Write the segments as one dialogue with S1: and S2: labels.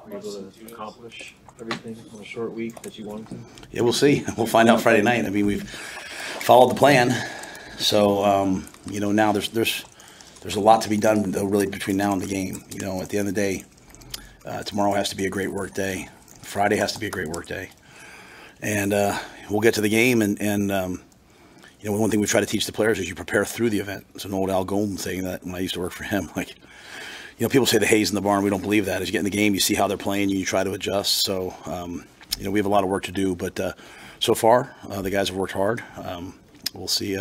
S1: Were you able to accomplish everything in a short week that you wanted to?
S2: Yeah, we'll see. We'll find out Friday night. I mean, we've followed the plan, so now there's a lot to be done though, really between now and the game. At the end of the day, tomorrow has to be a great work day. Friday has to be a great work day, and we'll get to the game. And one thing we try to teach the players is you prepare through the event. It's an old Al Golden saying that when I used to work for him. People say the hay's in the barn. We don't believe that. As you get in the game, you see how they're playing, you try to adjust. So, we have a lot of work to do. But so far, the guys have worked hard. We'll see.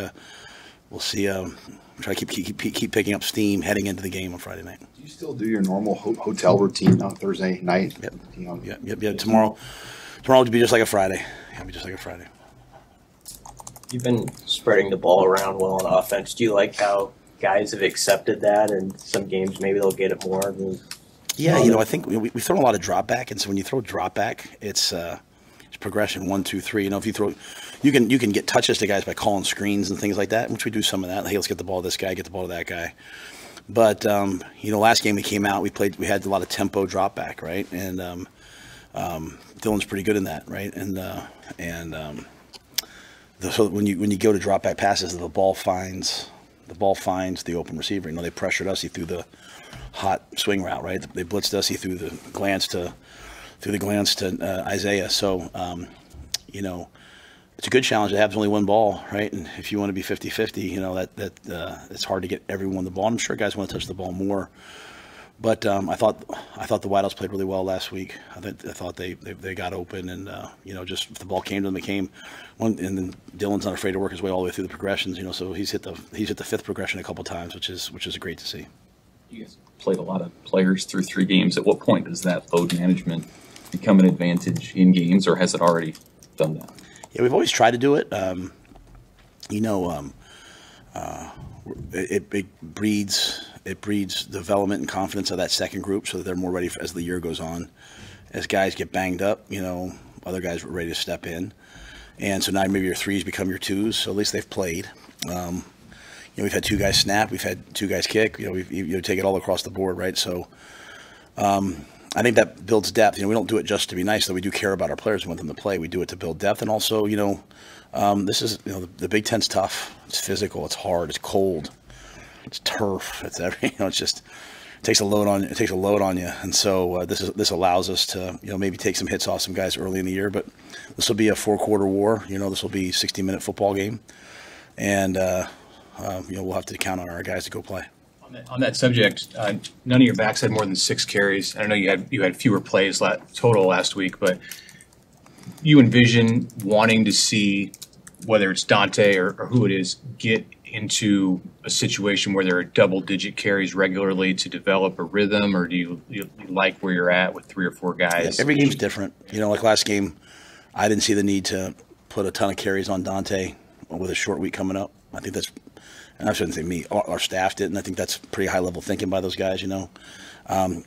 S2: Try to keep picking up steam heading into the game on Friday night.
S3: Do you still do your normal hotel routine on Thursday night?
S2: Yep. Tomorrow will be just like a Friday. It'll be just like a Friday.
S4: You've been spreading the ball around well on offense. Do you like how guys have accepted that, and some games maybe they'll get it more?
S2: Yeah, I think we've thrown a lot of drop back, and so when you throw drop back, it's progression 1, 2, 3. If you throw, you can get touches to guys by calling screens and things like that, which we do some of that. Hey, let's get the ball to this guy, get the ball to that guy. But last game we came out, we had a lot of tempo drop back, right? And Dylan's pretty good in that, right? So when you go to drop back passes, the ball finds the open receiver. They pressured us. He threw the hot swing route, right? They blitzed us. He threw the glance to Isaiah. So, it's a good challenge to have only one ball, right? And if you want to be 50-50, that it's hard to get everyone the ball. I'm sure guys want to touch the ball more. But I thought the Wideouts played really well last week. I thought they got open, and just if the ball came to them, it came. And then Dylan's not afraid to work his way all the way through the progressions. So he's hit the fifth progression a couple times, which is great to see.
S5: You guys played a lot of players through 3 games. At what point does that load management become an advantage in games, or has it already done that?
S2: Yeah, we've always tried to do it. It breeds development and confidence of that second group, so that they're more ready as the year goes on. As guys get banged up, other guys were ready to step in, and so now maybe your 3s become your 2s. So at least they've played. We've had 2 guys snap, we've had 2 guys kick. We take it all across the board, right? So I think that builds depth. We don't do it just to be nice, though. We do care about our players and want them to play. We do it to build depth, and also, this is the Big Ten's tough. It's physical. It's hard. It's cold. It's turf. It's it just takes a load on. It takes a load on you, and so this allows us to maybe take some hits off some guys early in the year. But this will be a 4-quarter war. This will be a 60-minute football game, and we'll have to count on our guys to go play.
S6: On that subject, none of your backs had more than 6 carries. I know you had fewer plays total last week, but you envision wanting to see whether it's Dante or who it is get into a situation where there are double-digit carries regularly to develop a rhythm, or do you like where you're at with 3 or 4 guys?
S2: Yeah, every game's different. Like last game, I didn't see the need to put a ton of carries on Dante with a short week coming up. I think that's. And I shouldn't say me, our staff did, and I think that's pretty high-level thinking by those guys,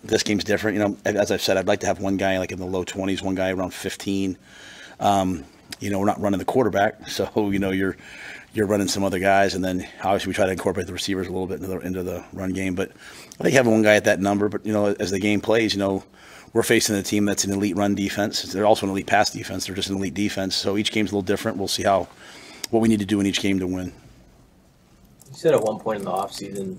S2: This game's different. As I've said, I'd like to have one guy like in the low 20s, one guy around 15. We're not running the quarterback, so, you're running some other guys, and then obviously we try to incorporate the receivers a little bit into the run game. But I think having one guy at that number, but, as the game plays, we're facing a team that's an elite run defense. They're also an elite pass defense. They're just an elite defense. So each game's a little different. We'll see what we need to do in each game to win.
S4: You said at one point in the offseason,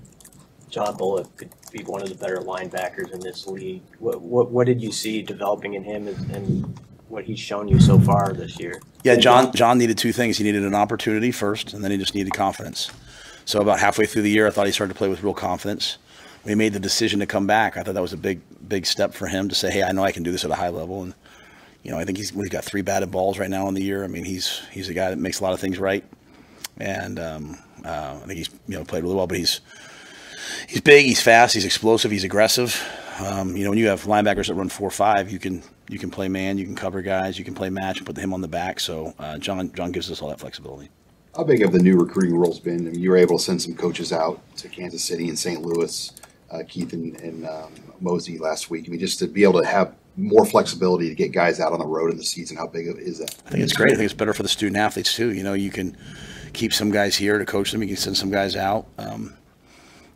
S4: John Bullock could be one of the better linebackers in this league. What did you see developing in him and what he's shown you so far this year?
S2: Yeah, John needed 2 things. He needed an opportunity first, and then he just needed confidence. So about halfway through the year, I thought he started to play with real confidence. When he made the decision to come back, I thought that was a big step for him to say, hey, I know I can do this at a high level. And, I think he's got 3 batted balls right now in the year. I mean, he's a guy that makes a lot of things right. And I think he's played really well, but he's big, he's fast, he's explosive, he's aggressive. When you have linebackers that run 4-5, you can play man, you can cover guys, you can play match and put him on the back. So John gives us all that flexibility.
S3: How big have the new recruiting rules been? I mean, you were able to send some coaches out to Kansas City and St. Louis, Keith and Mosey last week. I mean, just to be able to have more flexibility to get guys out on the road in the season, how big is that?
S2: I think it's great. I think it's better for the student athletes too. You can keep some guys here to coach them. You can send some guys out.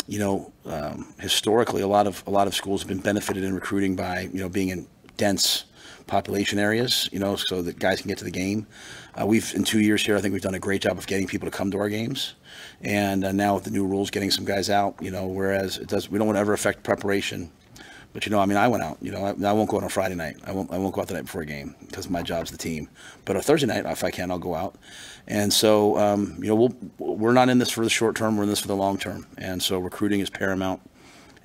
S2: historically, a lot of schools have been benefited in recruiting by being in dense population areas, so that guys can get to the game. We've in 2 years here, I think we've done a great job of getting people to come to our games, and now with the new rules, getting some guys out. Whereas we don't want to ever affect preparation. But I went out. I won't go out on a Friday night. I won't go out the night before a game because my job's the team. But a Thursday night, if I can, I'll go out. And so, we're not in this for the short term. We're in this for the long term. And so, recruiting is paramount.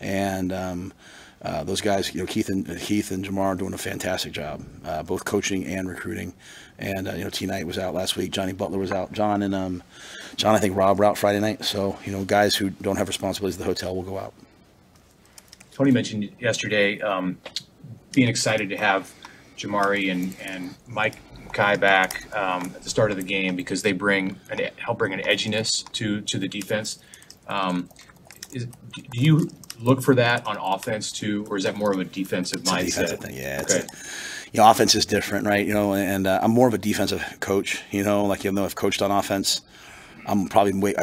S2: And those guys, Keith and Jamar are doing a fantastic job, both coaching and recruiting. And T Knight was out last week. Johnny Butler was out. John, I think Rob were out Friday night. So guys who don't have responsibilities at the hotel will go out.
S6: Tony mentioned yesterday being excited to have Jamari and Mike Kai back at the start of the game because they help bring an edginess to the defense. Do you look for that on offense too, or is that more of a defensive mindset?
S2: Defensive thing, yeah.
S6: Okay.
S2: Offense is different, right? And I'm more of a defensive coach. Even though I've coached on offense, I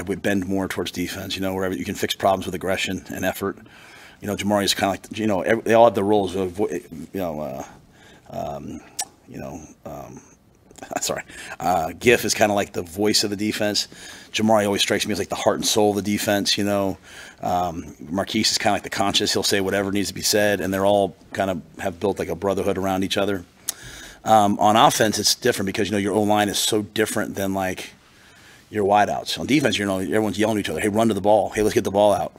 S2: would bend more towards defense. Wherever you can fix problems with aggression and effort. Jamari is kind of like, they all have the roles of, Giff is kind of like the voice of the defense. Jamari always strikes me as like the heart and soul of the defense, Marquise is kind of like the conscience. He'll say whatever needs to be said, and they're all kind of have built like a brotherhood around each other. On offense, it's different because, your O-line is so different than like your wideouts. On defense, everyone's yelling at each other. Hey, run to the ball. Hey, let's get the ball out.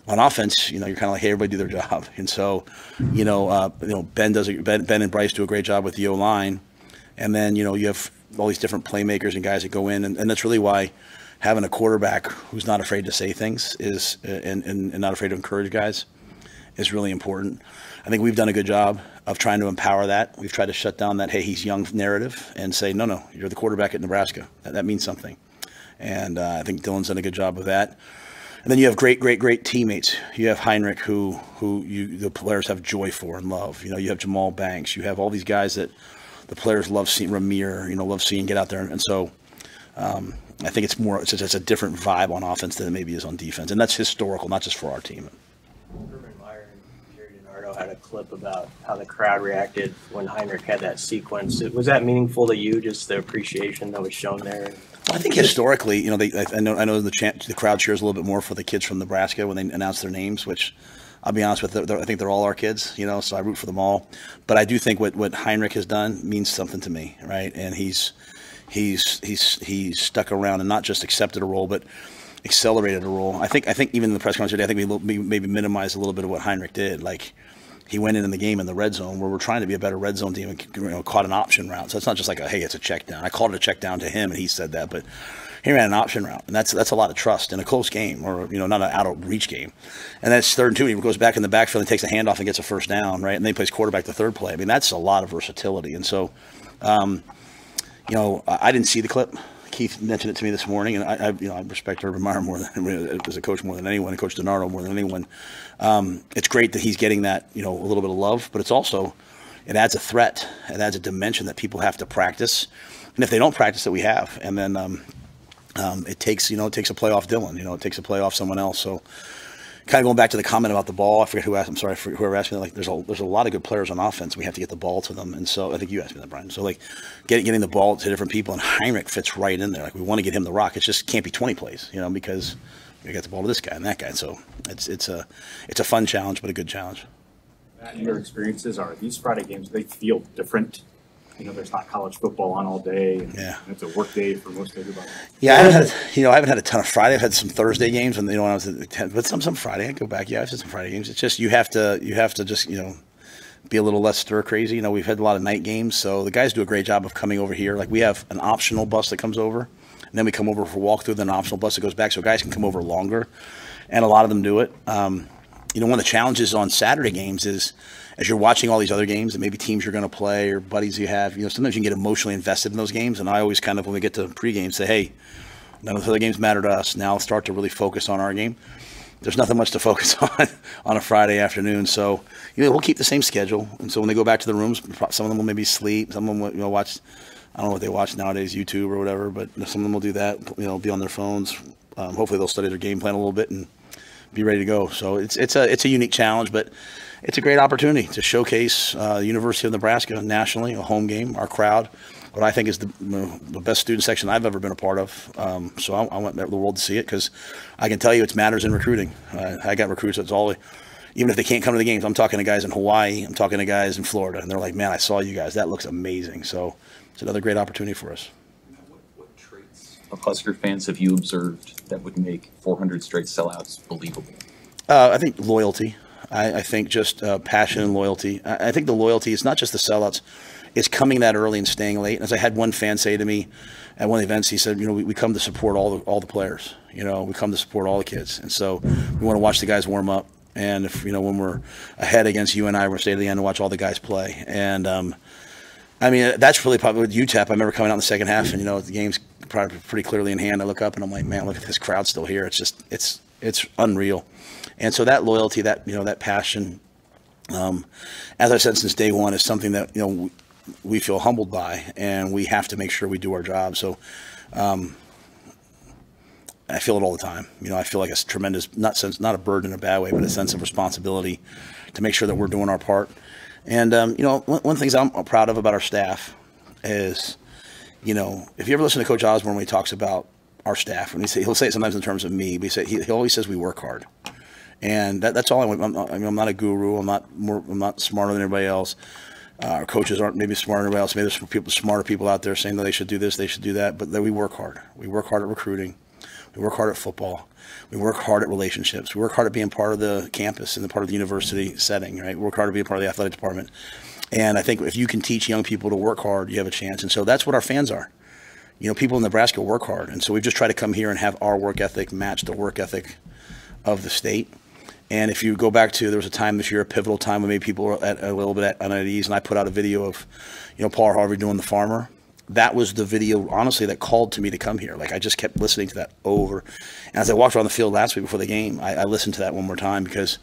S2: On offense, you're kind of like, hey, everybody do their job. And so, Ben and Bryce do a great job with the O-line. And then, you have all these different playmakers and guys that go in. And that's really why having a quarterback who's not afraid to say things is and not afraid to encourage guys is really important. I think we've done a good job of trying to empower that. We've tried to shut down that, hey, he's young narrative and say, no, you're the quarterback at Nebraska. That means something. And I think Dylan's done a good job of that. And then you have great teammates. You have Heinrich, who the players have joy for and love. You have Jamal Banks. You have all these guys that the players love seeing. Ramir, love seeing get out there. And so I think it's a different vibe on offense than it maybe is on defense. And that's historical, not just for our team.
S4: Urban Meyer and Jerry DiNardo had a clip about how the crowd reacted when Heinrich had that sequence. Was that meaningful to you, just the appreciation that was shown there?
S2: I think historically, I know the crowd cheers a little bit more for the kids from Nebraska when they announce their names, which I'll be honest with, I think they're all our kids, so I root for them all. But I do think what Heinrich has done means something to me, right? And he's stuck around and not just accepted a role, but accelerated a role. I think even in the press conference today, I think we maybe minimized a little bit of what Heinrich did. Like, he went in the game in the red zone where we're trying to be a better red zone team and caught an option route. So it's not just like hey, it's a check down. I called it a check down to him and he said that, but he ran an option route, and that's a lot of trust in a close game or not an out of reach game. And that's 3rd and 2. He goes back in the backfield and takes a handoff and gets a first down, right? And then he plays quarterback the third play. I mean, that's a lot of versatility. And so, I didn't see the clip. Keith mentioned it to me this morning, and I respect Urban Meyer more than as a coach more than anyone, and Coach DiNardo more than anyone. It's great that he's getting that a little bit of love, but it's also it adds a threat, it adds a dimension that people have to practice, and if they don't practice it, we have, and then it takes a play off Dylan, it takes a play off someone else. So kind of going back to the comment about the ball, I forget who asked. I'm sorry, whoever asked me. Like, there's a lot of good players on offense. We have to get the ball to them, and so I think you asked me that, Brian. So like getting the ball to different people, and Heinrich fits right in there. Like, we want to get him the rock. It just can't be 20 plays, because we got the ball to this guy and that guy. So it's a fun challenge, but a good challenge.
S7: Matt, your experiences are these Friday games. They feel different. There's not college football on all day. And
S2: yeah,
S7: it's a work day for most everybody.
S2: Yeah, I haven't had a ton of Friday. I've had some Thursday games, and when I was at 10, but some Friday. I go back. Yeah, I've had some Friday games. It's just you have to just be a little less stir crazy. We've had a lot of night games, so the guys do a great job of coming over here. Like, we have an optional bus that comes over, and then we come over for walkthrough. Then an optional bus that goes back, so guys can come over longer, and a lot of them do it. One of the challenges on Saturday games is, as you're watching all these other games and maybe teams you're going to play or buddies you have, sometimes you can get emotionally invested in those games. And I always kind of, when we get to pregame, say, hey, none of the other games matter to us. Now start to really focus on our game. There's nothing much to focus on a Friday afternoon. So, we'll keep the same schedule. And so when they go back to the rooms, some of them will maybe sleep. Some of them will watch, I don't know what they watch nowadays, YouTube or whatever, but some of them will do that, be on their phones. Hopefully they'll study their game plan a little bit and be ready to go. So it's a unique challenge, but it's a great opportunity to showcase the University of Nebraska nationally, a home game, our crowd, what I think is the best student section I've ever been a part of. So I want the world to see it, because I can tell you it matters in recruiting. I got recruits that's all, even if they can't come to the games, I'm talking to guys in Hawaii, I'm talking to guys in Florida, and they're like, man, I saw you guys. That looks amazing. So it's another great opportunity for us.
S5: What traits of Husker fans have you observed that would make 400 straight sellouts believable?
S2: I think loyalty. I think just passion and loyalty. I think the loyalty is not just the sellouts. It's coming that early and staying late. And as I had one fan say to me at one of the events, he said, we come to support all the players. We come to support all the kids. And so we want to watch the guys warm up. And if, when we're ahead against UNI, we're going to stay to the end and watch all the guys play. And, I mean, that's really probably with UTEP. I remember coming out in the second half, and, the game's probably pretty clearly in hand. I look up and I'm like, man, look at this crowd still here. It's just, it's unreal. And so that loyalty, that, that passion, as I've said since day one, is something that, we feel humbled by, and we have to make sure we do our job. So I feel it all the time. I feel like it's tremendous, not a burden in a bad way, but a sense of responsibility to make sure that we're doing our part. And, one of the things I'm proud of about our staff is, if you ever listen to Coach Osborne when he talks about our staff, and he'll say it sometimes in terms of me, but he always says we work hard. And that's all I want. I'm not a guru. I'm not smarter than everybody else. Our coaches aren't maybe smarter than everybody else. Maybe there's smarter people out there saying that they should do this, they should do that. But we work hard. We work hard at recruiting. We work hard at football. We work hard at relationships. We work hard at being part of the campus and the part of the university setting, right? We work hard to be a part of the athletic department. And I think if you can teach young people to work hard, you have a chance. And so that's what our fans are. People in Nebraska work hard. And so we've just tried to come here and have our work ethic match the work ethic of the state. And if you go back to, there was a time this year, a pivotal time when maybe people were a little bit unease, and I put out a video of, Paul Harvey doing The Farmer. That was the video, honestly, that called to me to come here. Like, I just kept listening to that over. And as I walked around the field last week before the game, I listened to that one more time, because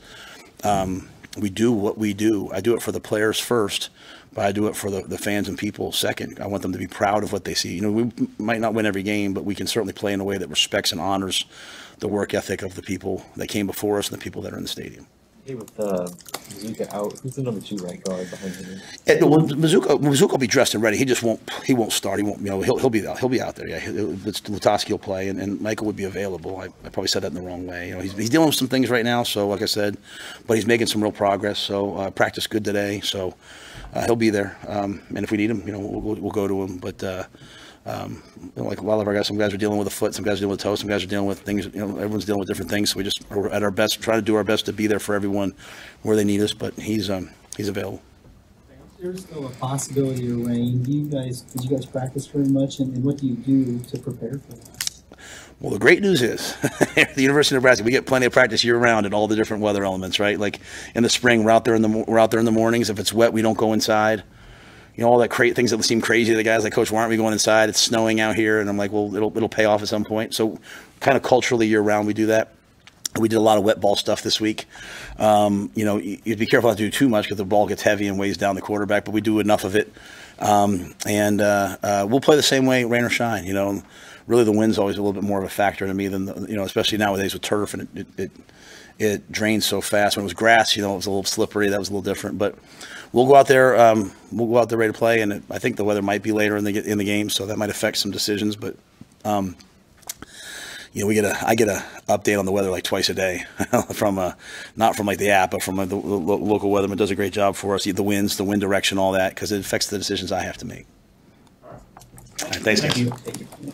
S2: we do what we do. I do it for the players first, but I do it for the fans and people second. I want them to be proud of what they see. We might not win every game, but we can certainly play in a way that respects and honors the work ethic of the people that came before us and the people that are in the stadium.
S1: Hey, with Mazuka out, who's the number 2 right guard behind him?
S2: Mazuka will be dressed and ready. He just won't start. He won't. He'll be out there. Yeah, Lutoski will play, and Michael would be available. I probably said that in the wrong way. He's dealing with some things right now. So, like I said, but he's making some real progress. So practice good today. So he'll be there. And if we need him, we'll go to him. But like a lot of our guys, some guys are dealing with a foot, some guys are dealing with a toe, some guys are dealing with things. Everyone's dealing with different things. So we just are at our best, trying to do our best to be there for everyone where they need us. But he's available.
S8: There's still a possibility of rain. Did you guys practice very much, and what do you do to prepare for that?
S2: Well, the great news is, at the University of Nebraska, we get plenty of practice year-round at all the different weather elements, right? Like in the spring, we're out there in the mornings. If it's wet, we don't go inside. All that things that seem crazy to the guys like, Coach, why aren't we going inside? It's snowing out here. And I'm like, well, it'll pay off at some point. So kind of culturally year-round we do that. We did a lot of wet ball stuff this week. You'd be careful not to do too much because the ball gets heavy and weighs down the quarterback, but we do enough of it. We'll play the same way, rain or shine. Really the wind's always a little bit more of a factor to me than, especially nowadays with turf, and it drains so fast. When it was grass, it was a little slippery. That was a little different. But we'll go out there. We'll go out there ready to play, and I think the weather might be later in the game, so that might affect some decisions. But I get a update on the weather like twice a day from not from like the app, but from the local weatherman. Does a great job for us. The winds, the wind direction, all that, because it affects the decisions I have to make. All right, thanks, guys.
S8: Thank you.